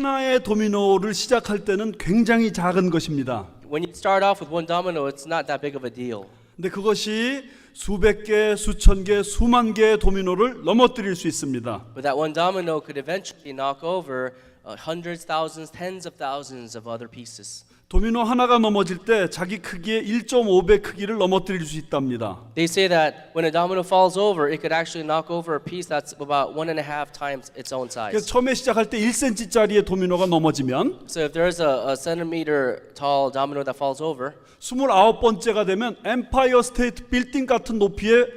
하나의 도미노를 시작할 때는 굉장히 작은 것입니다. When you start off with one domino, it's not that big of a deal. 근데 그것이 수백 개, 수천 개, 수만 개의 도미노를 넘어뜨릴 수 있습니다. But that one domino could eventually knock over hundreds, thousands, tens of thousands of other pieces. 도미노 하나가 넘어질 때 자기 크기의 1.5배 크기를 넘어뜨릴 수 있답니다. They say that when a domino falls over, it could actually knock over a piece that's about 1.5 times its own 그래서 size. 처음에 시작할 때 1cm짜리의 도미노가 넘어지면 So if there's a centimeter tall domino that falls over, 29번째가 되면 엠파이어 스테이트 빌딩 같은 높이의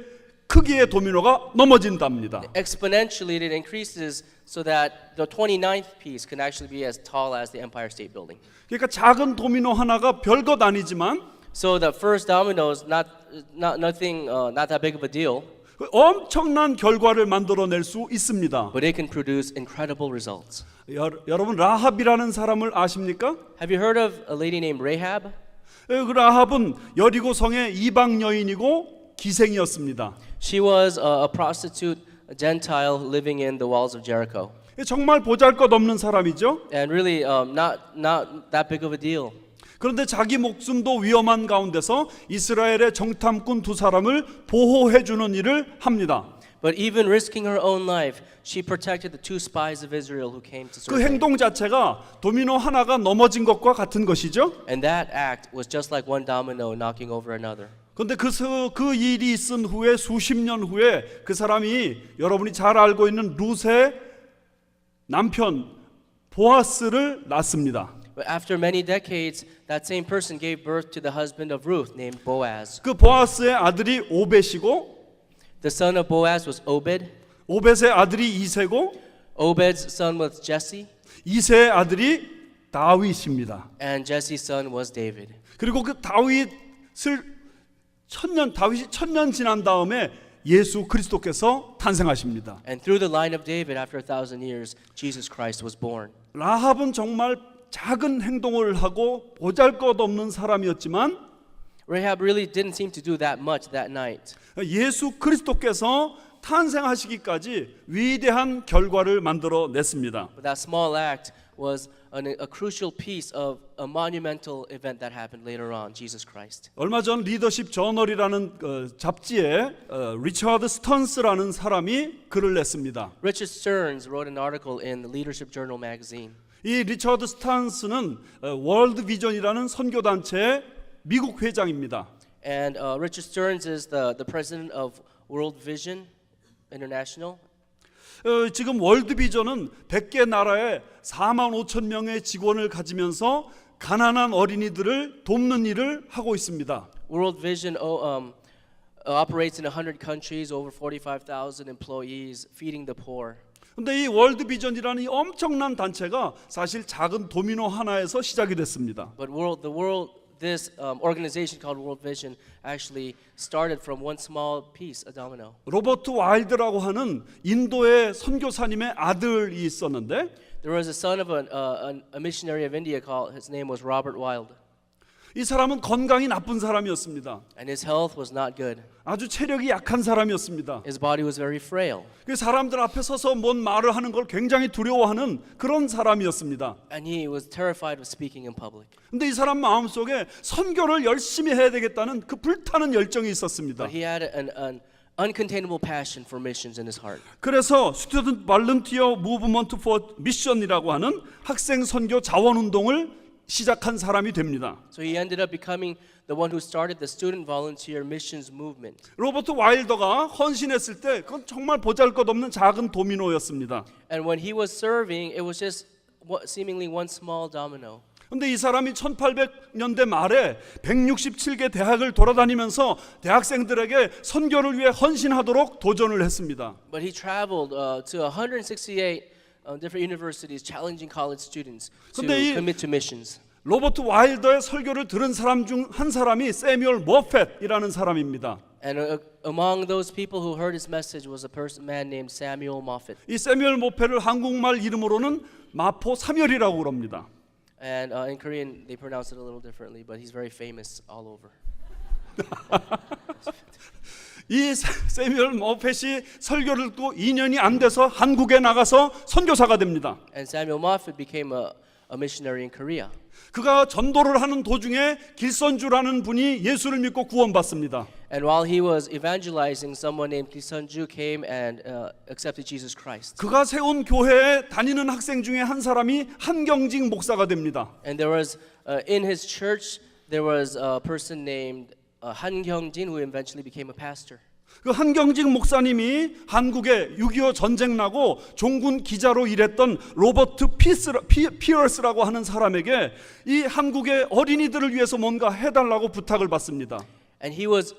크기의 도미노가 넘어진답니다. exponentially it increases so that the 29th piece can actually be as tall as the Empire State Building. 그러니까 작은 도미노 하나가 별것 아니지만 So the first domino is not that big of a deal, 엄청난 결과를 만들어낼 수 있습니다. but it can produce incredible results. 여러분 라합이라는 사람을 아십니까? Have you heard of a lady named Rahab? 그 라합은 여리고 성의 이방 여인이고 기생이었습니다. She was a prostitute, a Gentile living in the walls of Jericho, 정말 보잘것없는 사람이죠. and really not that big of a deal. 그런데 자기 목숨도 위험한 가운데서 이스라엘의 정탐꾼 두 사람을 보호해 주는 일을 합니다. But even risking her own life, she protected the two spies of Israel who came to 그 serve him. 행동 자체가 도미노 하나가 넘어진 것과 같은 것이죠. And that act was just like one domino knocking over another. 그런데 그 일이 있은 후에 수십 년 후에 그 사람이 여러분이 잘 알고 있는 룻의 남편 보아스를 낳습니다. But after many decades, that same person gave birth to the husband of Ruth named Boaz. 그 보아스의 아들이 오벳이고 The son of Boaz was Obed. 오벳의 아들이 이세고 Obed's son was Jesse. 이세의 아들이 다윗입니다. And Jesse's son was David. 그리고 그 다윗이 천년 지난 다음에 예수 그리스도께서 탄생하십니다. And through the line of David, after 1,000 years, Jesus Christ was born. 라합은 정말 작은 행동을 하고 보잘것없는 사람이었지만 Rahab really didn't seem to do that much that night. 예수 그리스도께서 탄생하시기까지 위대한 결과를 만들어 냈습니다. But that small act was a crucial piece of a monumental event that happened later on, Jesus Christ. 얼마 전 리더십 저널이라는 잡지에 리처드 스턴스라는 사람이 글을 냈습니다. Richard Stearns wrote an article in the Leadership Journal magazine. 이 리처드 스턴스는 월드 비전이라는 선교 단체의 미국 회장입니다. And Richard Stearns is the president of World Vision International. 지금 월드 비전은 100개 나라에 4만 5천 명의 직원을 가지면서 가난한 어린이들을 돕는 일을 하고 있습니다. World Vision operates in 100 countries, over 45,000 employees, feeding the poor. 근데 이 월드 비전이라는 이 엄청난 단체가 사실 작은 도미노 하나에서 시작이 됐습니다. But this organization called World Vision actually started from one small piece, a domino. 로버트 와일드라고 하는 인도의 선교사님의 아들이 있었는데 There was a son of a missionary of India called, his name was Robert Wilde. 이 사람은 건강이 나쁜 사람이었습니다. And his health was not good. 아주 체력이 약한 사람이었습니다. His body was very frail. 그 사람들 앞에 서서 뭔 말을 하는 걸 굉장히 두려워하는 그런 사람이었습니다. And he was terrified of speaking in public. 근데 이 사람 마음속에 선교를 열심히 해야 되겠다는 그 불타는 열정이 있었습니다. But he had an uncontainable passion for missions in his heart. 그래서 Student Volunteer Movement for Mission이라고 하는 학생 선교 자원 운동을 시작한 사람이 됩니다. So he ended up becoming the one who started the student volunteer missions movement. 로버트 와일더가 헌신했을 때 그건 정말 보잘것없는 작은 도미노였습니다. And when he was serving, it was just seemingly one small domino. 근데 이 사람이 1800년대 말에 167개 대학을 돌아다니면서 대학생들에게 선교를 위해 헌신하도록 도전을 했습니다. But he traveled to 168 different universities, challenging college students to commit to missions. 로버트 와일더의 설교를 들은 사람 중 한 사람이 세뮤얼 머펫이라는 사람입니다. And among those people who heard his message was a man named Samuel Moffett. 이 세뮤얼 머펫을 한국말 이름으로는 마포 사멸이라고 그럽니다. And in Korean they pronounce it a little differently, but he's very famous all over. 이 세뮤얼 머펫이 설교를 듣고 2년이 안 돼서 한국에 나가서 선교사가 됩니다. And Samuel Moffat became a missionary in Korea. 그가 전도를 하는 도중에 길선주라는 분이 예수를 믿고 구원받습니다. And while he was evangelizing, someone named Kim Sun-ju came and accepted Jesus Christ. 그가 세운 교회에 다니는 학생 중에 한 사람이 한경직 목사가 됩니다. And there was in his church there was a person named Han Kyung-jin who eventually became a pastor. 그 한경직 목사님이 한국에 6.25 전쟁 나고 종군 기자로 일했던 로버트 피어스라고 하는 사람에게 이 한국의 어린이들을 위해서 뭔가 해달라고 부탁을 받습니다. And he was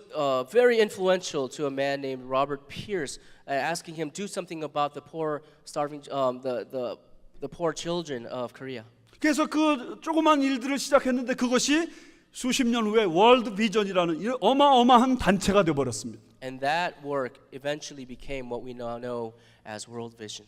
very influential to a man named Robert Pierce, asking him do something about the poor, starving, the poor children of Korea. 그래서 그 조그만 일들을 시작했는데 그것이 수십 년 후에 월드 비전이라는 어마어마한 단체가 되어 버렸습니다. And that work eventually became what we now know as World Vision.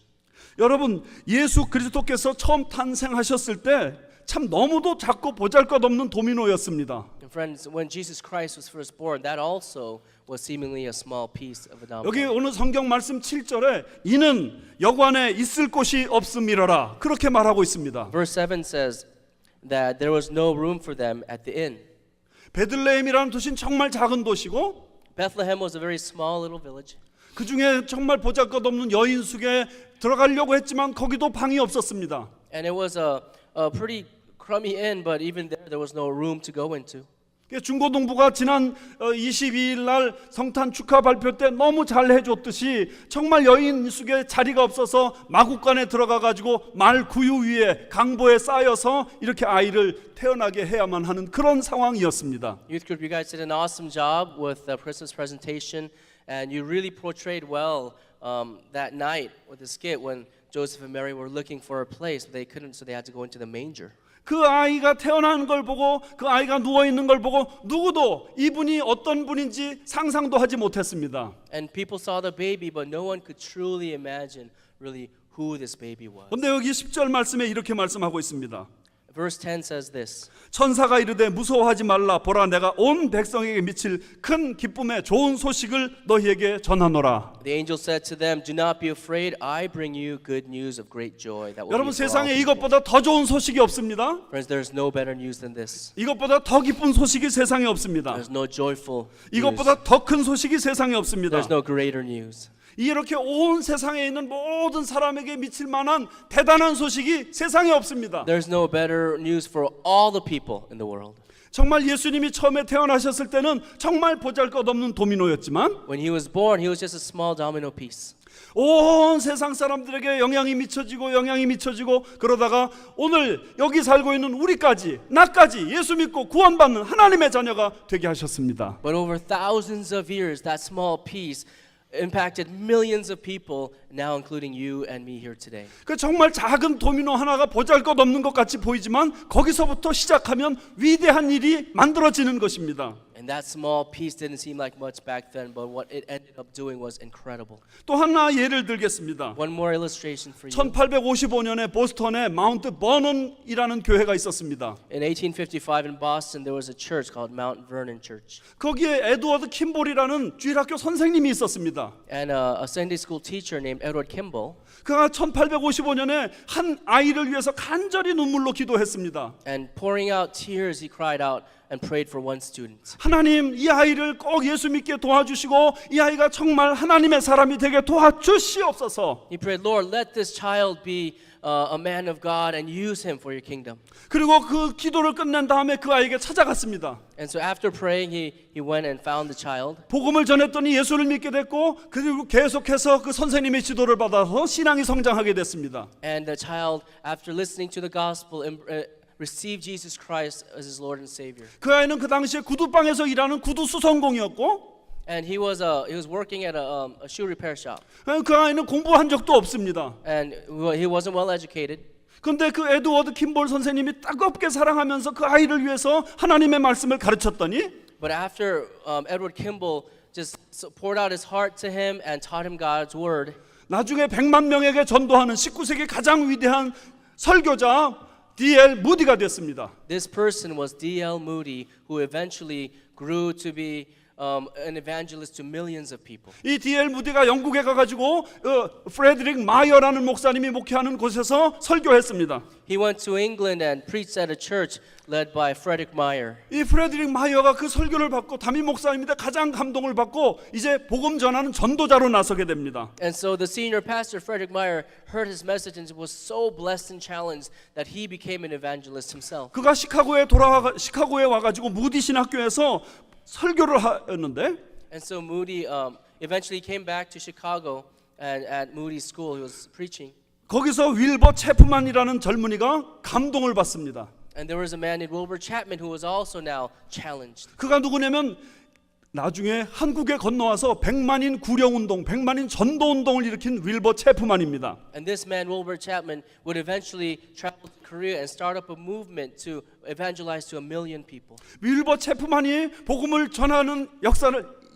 여러분, 예수 그리스도께서 처음 탄생하셨을 때 참 너무도 작고 보잘것없는 도미노였습니다. And friends, when Jesus Christ was first born, that also was seemingly a small piece of a domino. 여기 오늘 성경 말씀 7절에 이는 여관에 있을 곳이 없음이러라 그렇게 말하고 있습니다. Verse 7 says that there was no room for them at the inn. 베들레헴이라는 도시는 정말 작은 도시고 Bethlehem was a very small little village. 그 중에 정말 보잘것없는 여인숙에 들어가려고 했지만 거기도 방이 없었습니다. And it was a pretty crummy inn, but even there was no room to go into. 중고등부가 지난 22일 날 성탄 축하 발표 때 너무 잘 해줬듯이 정말 여인숙에 자리가 없어서 마구간에 들어가 가지고 말 구유 위에 강보에 쌓여서 이렇게 아이를 태어나게 해야만 하는 그런 상황이었습니다. Youth group, you guys did an awesome job with the Christmas presentation, and you really portrayed well that night with the skit when Joseph and Mary were looking for a place, but they couldn't, so they had to go into the manger. 그 아이가 태어나는 걸 보고 그 아이가 누워 있는 걸 보고 누구도 이분이 어떤 분인지 상상도 하지 못했습니다. And people saw the baby, but no one could truly imagine really who this baby was. 근데 여기 10절 말씀에 이렇게 말씀하고 있습니다. Verse 10 says this. 천사가 이르되 무서워하지 말라 보라 내가 온 백성에게 미칠 큰 기쁨의 좋은 소식을 너희에게 전하노라. The angel said to them, "Do not be afraid. I bring you good news of great joy that will 여러분 be for all 세상에 people." 이것보다 더 좋은 소식이 없습니다. Friends, there's no better news than this. 이것보다 더 기쁜 소식이 세상에 없습니다. There's no joyful news. 이것보다 더 큰 소식이 세상에 없습니다. There's no greater news. 이렇게 온 세상에 있는 모든 사람에게 미칠 만한 대단한 소식이 세상에 없습니다. There's no better news for all the people in the world. 정말 예수님이 처음에 태어나셨을 때는 정말 보잘것없는 도미노였지만 When he was born, he was just a small domino piece. 온 세상 사람들에게 영향이 미쳐지고 그러다가 오늘 여기 살고 있는 우리까지 나까지 예수 믿고 구원받는 하나님의 자녀가 되게 하셨습니다. But over thousands of years, that small piece impacted millions of people, now including you and me here today. 그 정말 작은 도미노 하나가 보잘것없는 것 같이 보이지만 거기서부터 시작하면 위대한 일이 만들어지는 것입니다. And that small piece didn't seem like much back then, but what it ended up doing was incredible. 또 하나 예를 들겠습니다. One more illustration for you. 1855년에 보스턴에 마운트 버넌이라는 교회가 있었습니다. In 1855 in Boston, there was a church called Mount Vernon Church. 거기에 에드워드 킴볼이라는 주일학교 선생님이 있었습니다. And a Sunday school teacher named Edward Kimball. 그가 1855년에 한 아이를 위해서 간절히 눈물로 기도했습니다. And pouring out tears, he cried out and prayed for one student. 하나님, 이 아이를 꼭 예수 믿게 도와주시고 이 아이가 정말 하나님의 사람이 되게 도와주시옵소서. He prayed, Lord, let this child be a man of God and use him for your kingdom. 그리고 그 기도를 끝낸 다음에 그 아이에게 찾아갔습니다. And so after praying, he went and found the child. 복음을 전했더니 예수를 믿게 됐고 그리고 계속해서 그 선생님의 지도를 받아서 신앙이 성장하게 됐습니다. And the child, after listening to the gospel, received Jesus Christ as his Lord and Savior. 그 아이는 그 당시에 구두방에서 일하는 구두 수선공이었고 And he was working at a shoe repair shop. 그 아이는 공부한 적도 없습니다. And he wasn't well educated. 근데 그 에드워드 킴볼 선생님이 따갑게 사랑하면서 그 아이를 위해서 하나님의 말씀을 가르쳤더니 But after Edward Kimball just poured out his heart to him and taught him God's word, 나중에 100만 명에게 전도하는 19세기 가장 위대한 설교자 D.L. 무디가 됐습니다. this person was D.L. Moody, who eventually grew to be an evangelist to millions of people. 이 D.L. 무디가 영국에 가가지고 프레드릭 마이어라는 목사님이 목회하는 곳에서 설교했습니다. He went to England and preached at a church led by Frederick Meyer. 이 프레드릭 마이어가 그 설교를 받고 담임 목사님인데 가장 감동을 받고 이제 복음 전하는 전도자로 나서게 됩니다. And so the senior pastor, Frederick Meyer, heard his message and was so blessed and challenged that he became an evangelist himself. 그가 시카고에 와가지고 무디 신학교에서 설교를 했는데 And so Moody eventually came back to Chicago, and at Moody School he was preaching. 거기서 윌버 체프만이라는 젊은이가 감동을 받습니다. And there was a man named Wilbur Chapman who was also now challenged. 그가 누구냐면 나중에 한국에 건너와서 100만인 구령운동, 100만인 전도운동을 일으킨 윌버 체프만입니다. And this man, Wilbur Chapman, would eventually travel to Korea and start up a movement to evangelize to 1 million people. 윌버 체프만이 복음을 전하는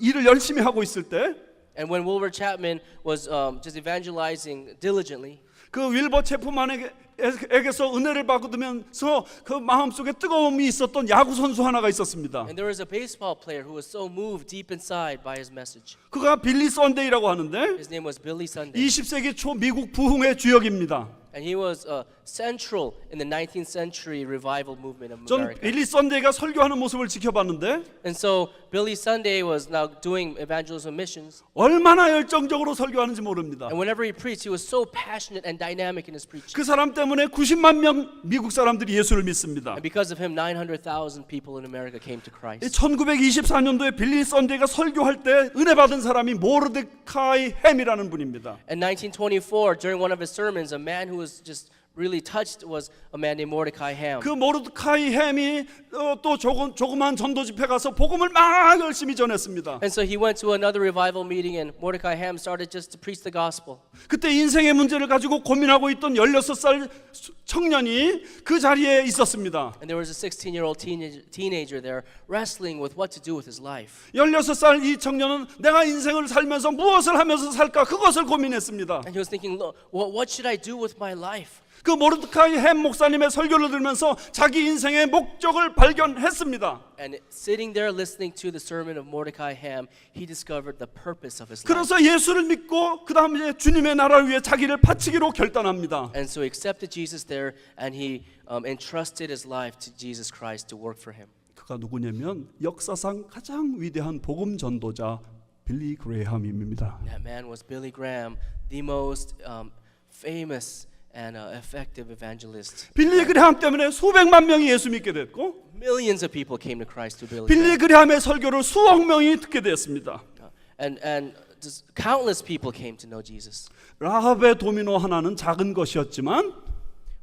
일을 열심히 하고 있을 때 And when Wilbur Chapman was just evangelizing diligently, 그 윌버 체프만에게서 은혜를 받으면서 그 마음속에 뜨거움이 있었던 야구 선수 하나가 있었습니다. and there was a baseball player who was so moved deep inside by his message. 그가 빌리 썬데이라고 하는데 His name was Billy Sunday. 20세기 초 미국 부흥의 주역입니다. And he was central in the 19th century revival movement of 전 America. 빌리 썬데이가 설교하는 모습을 지켜봤는데 And so Billy Sunday was now doing evangelism missions. 얼마나 열정적으로 설교하는지 모릅니다. And whenever he preached, he was so passionate and dynamic in his preaching. 그 사람 때문에 90만 명 미국 사람들이 예수를 믿습니다. And because of him, 900,000 people in America came to Christ. 1924년도에 빌리 썬데이가 설교할 때 은혜 받은 사람이 모르드카이 햄이라는 분입니다. In 1924, during one of his sermons, a man who was just really touched was a man named Mordecai Ham. 그 모르드카이 햄이 또 조그만 전도 집회 가서 복음을 막 열심히 전했습니다. And so he went to another revival meeting, and Mordecai Ham started just to preach the gospel. 그때 인생의 문제를 가지고 고민하고 있던 16살 청년이 그 자리에 있었습니다. And there was a 16-year-old teenager there wrestling with what to do with his life. 16살 이 청년은 내가 인생을 살면서 무엇을 하면서 살까 그것을 고민했습니다. And he was thinking, "Look, what should I do with my life?" 그 모르드카이 햄 목사님의 설교를 들으면서 자기 인생의 목적을 발견했습니다. And sitting there listening to the sermon of Mordecai Ham, he discovered the purpose of his life. 그래서 예수를 믿고 그 다음에 주님의 나라를 위해 자기를 바치기로 결단합니다. And so he accepted Jesus there, and he entrusted his life to Jesus Christ to work for him. 그가 누구냐면 역사상 가장 위대한 복음 전도자 빌리 그레이함입니다. That man was Billy Graham, the most famous and effective evangelist. 빌리 그레이함 때문에 수백만 명이 예수 믿게 됐고 Millions of people came to Christ through Billy 빌리 Graham. 그레이함의 설교를 수억 명이 듣게 됐습니다. And just countless people came to know Jesus. 라합의 도미노 하나는 작은 것이었지만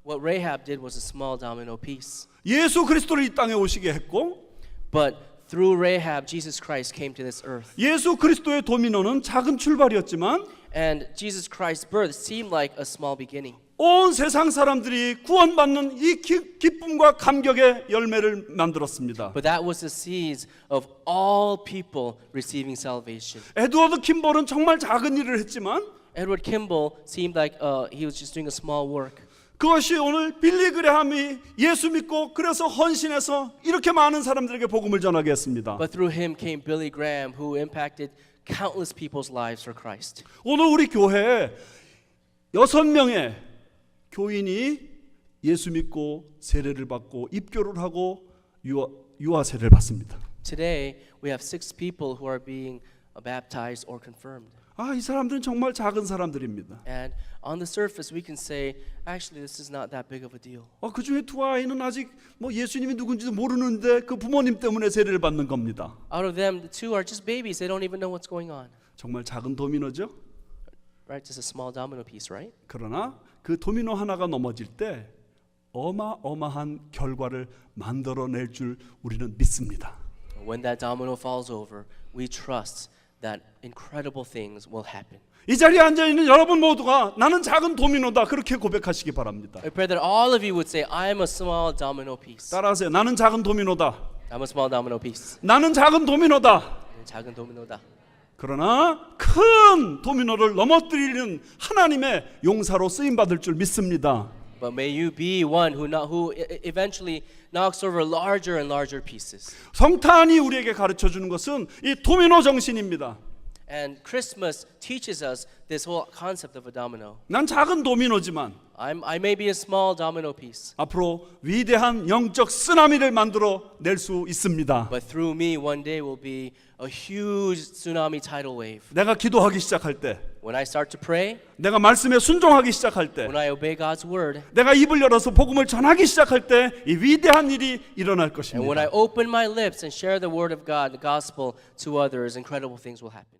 What Rahab did was a small domino piece. 예수 그리스도를 이 땅에 오시게 했고 But through Rahab, Jesus Christ came to this earth. 예수 그리스도의 도미노는 작은 출발이었지만 And Jesus Christ's birth seemed like a small beginning. 온 세상 사람들이 구원받는 이 기쁨과 감격의 열매를 만들었습니다. But that was the seeds of all people receiving salvation. 에드워드 킴볼은 정말 작은 일을 했지만 Edward Kimball seemed like he was just doing a small work. 그것이 오늘 빌리 그레이함이 예수 믿고 그래서 헌신해서 이렇게 많은 사람들에게 복음을 전하게 했습니다. But through him came Billy Graham, who impacted countless people's lives for Christ. 오늘 우리 교회에 6명의 교인이 예수 믿고 세례를 받고 입교를 하고 유아 세례를 받습니다. Today, we have 6 people who are being baptized or confirmed. 이 사람들은 정말 작은 사람들입니다. And on the surface, we can say, actually, this is not that big of a deal. 그 중에 2 아이는 아직 예수님이 누군지도 모르는데 그 부모님 때문에 세례를 받는 겁니다. Out of them, the 2 are just babies. They don't even know what's going on. 정말 작은 도미노죠. Right? Just a small domino piece, right? 그러나 그 도미노 하나가 넘어질 때 어마어마한 결과를 만들어낼 줄 우리는 믿습니다. When that domino falls over, we trust that incredible things will happen. 이 자리에 앉아있는 여러분 모두가 나는 작은 도미노다 그렇게 고백하시기 바랍니다. I pray that all of you would say, I am a small domino piece. 따라하세요. 나는 작은 도미노다. I'm a small domino piece. 나는 작은 도미노다. 작은 도미노다. 그러나 큰 도미노를 넘어뜨리는 하나님의 용사로 쓰임받을 줄 믿습니다. But may you be one who eventually knocks over larger and larger pieces. 성탄이 우리에게 가르쳐 주는 것은 이 도미노 정신입니다. And Christmas teaches us this whole concept of a domino. 난 작은 도미노지만 I may be a small domino piece, 앞으로 위대한 영적 쓰나미를 만들어 낼 수 있습니다. but through me one day will be a huge tsunami tidal wave. 내가 기도하기 시작할 때, When I start to pray, 내가 말씀에 순종하기 시작할 때, when I obey God's word, 내가 입을 열어서 복음을 전하기 시작할 때 이 위대한 일이 일어날 and when I 것입니다. open my lips and share the word of God, the gospel to others, incredible things will happen.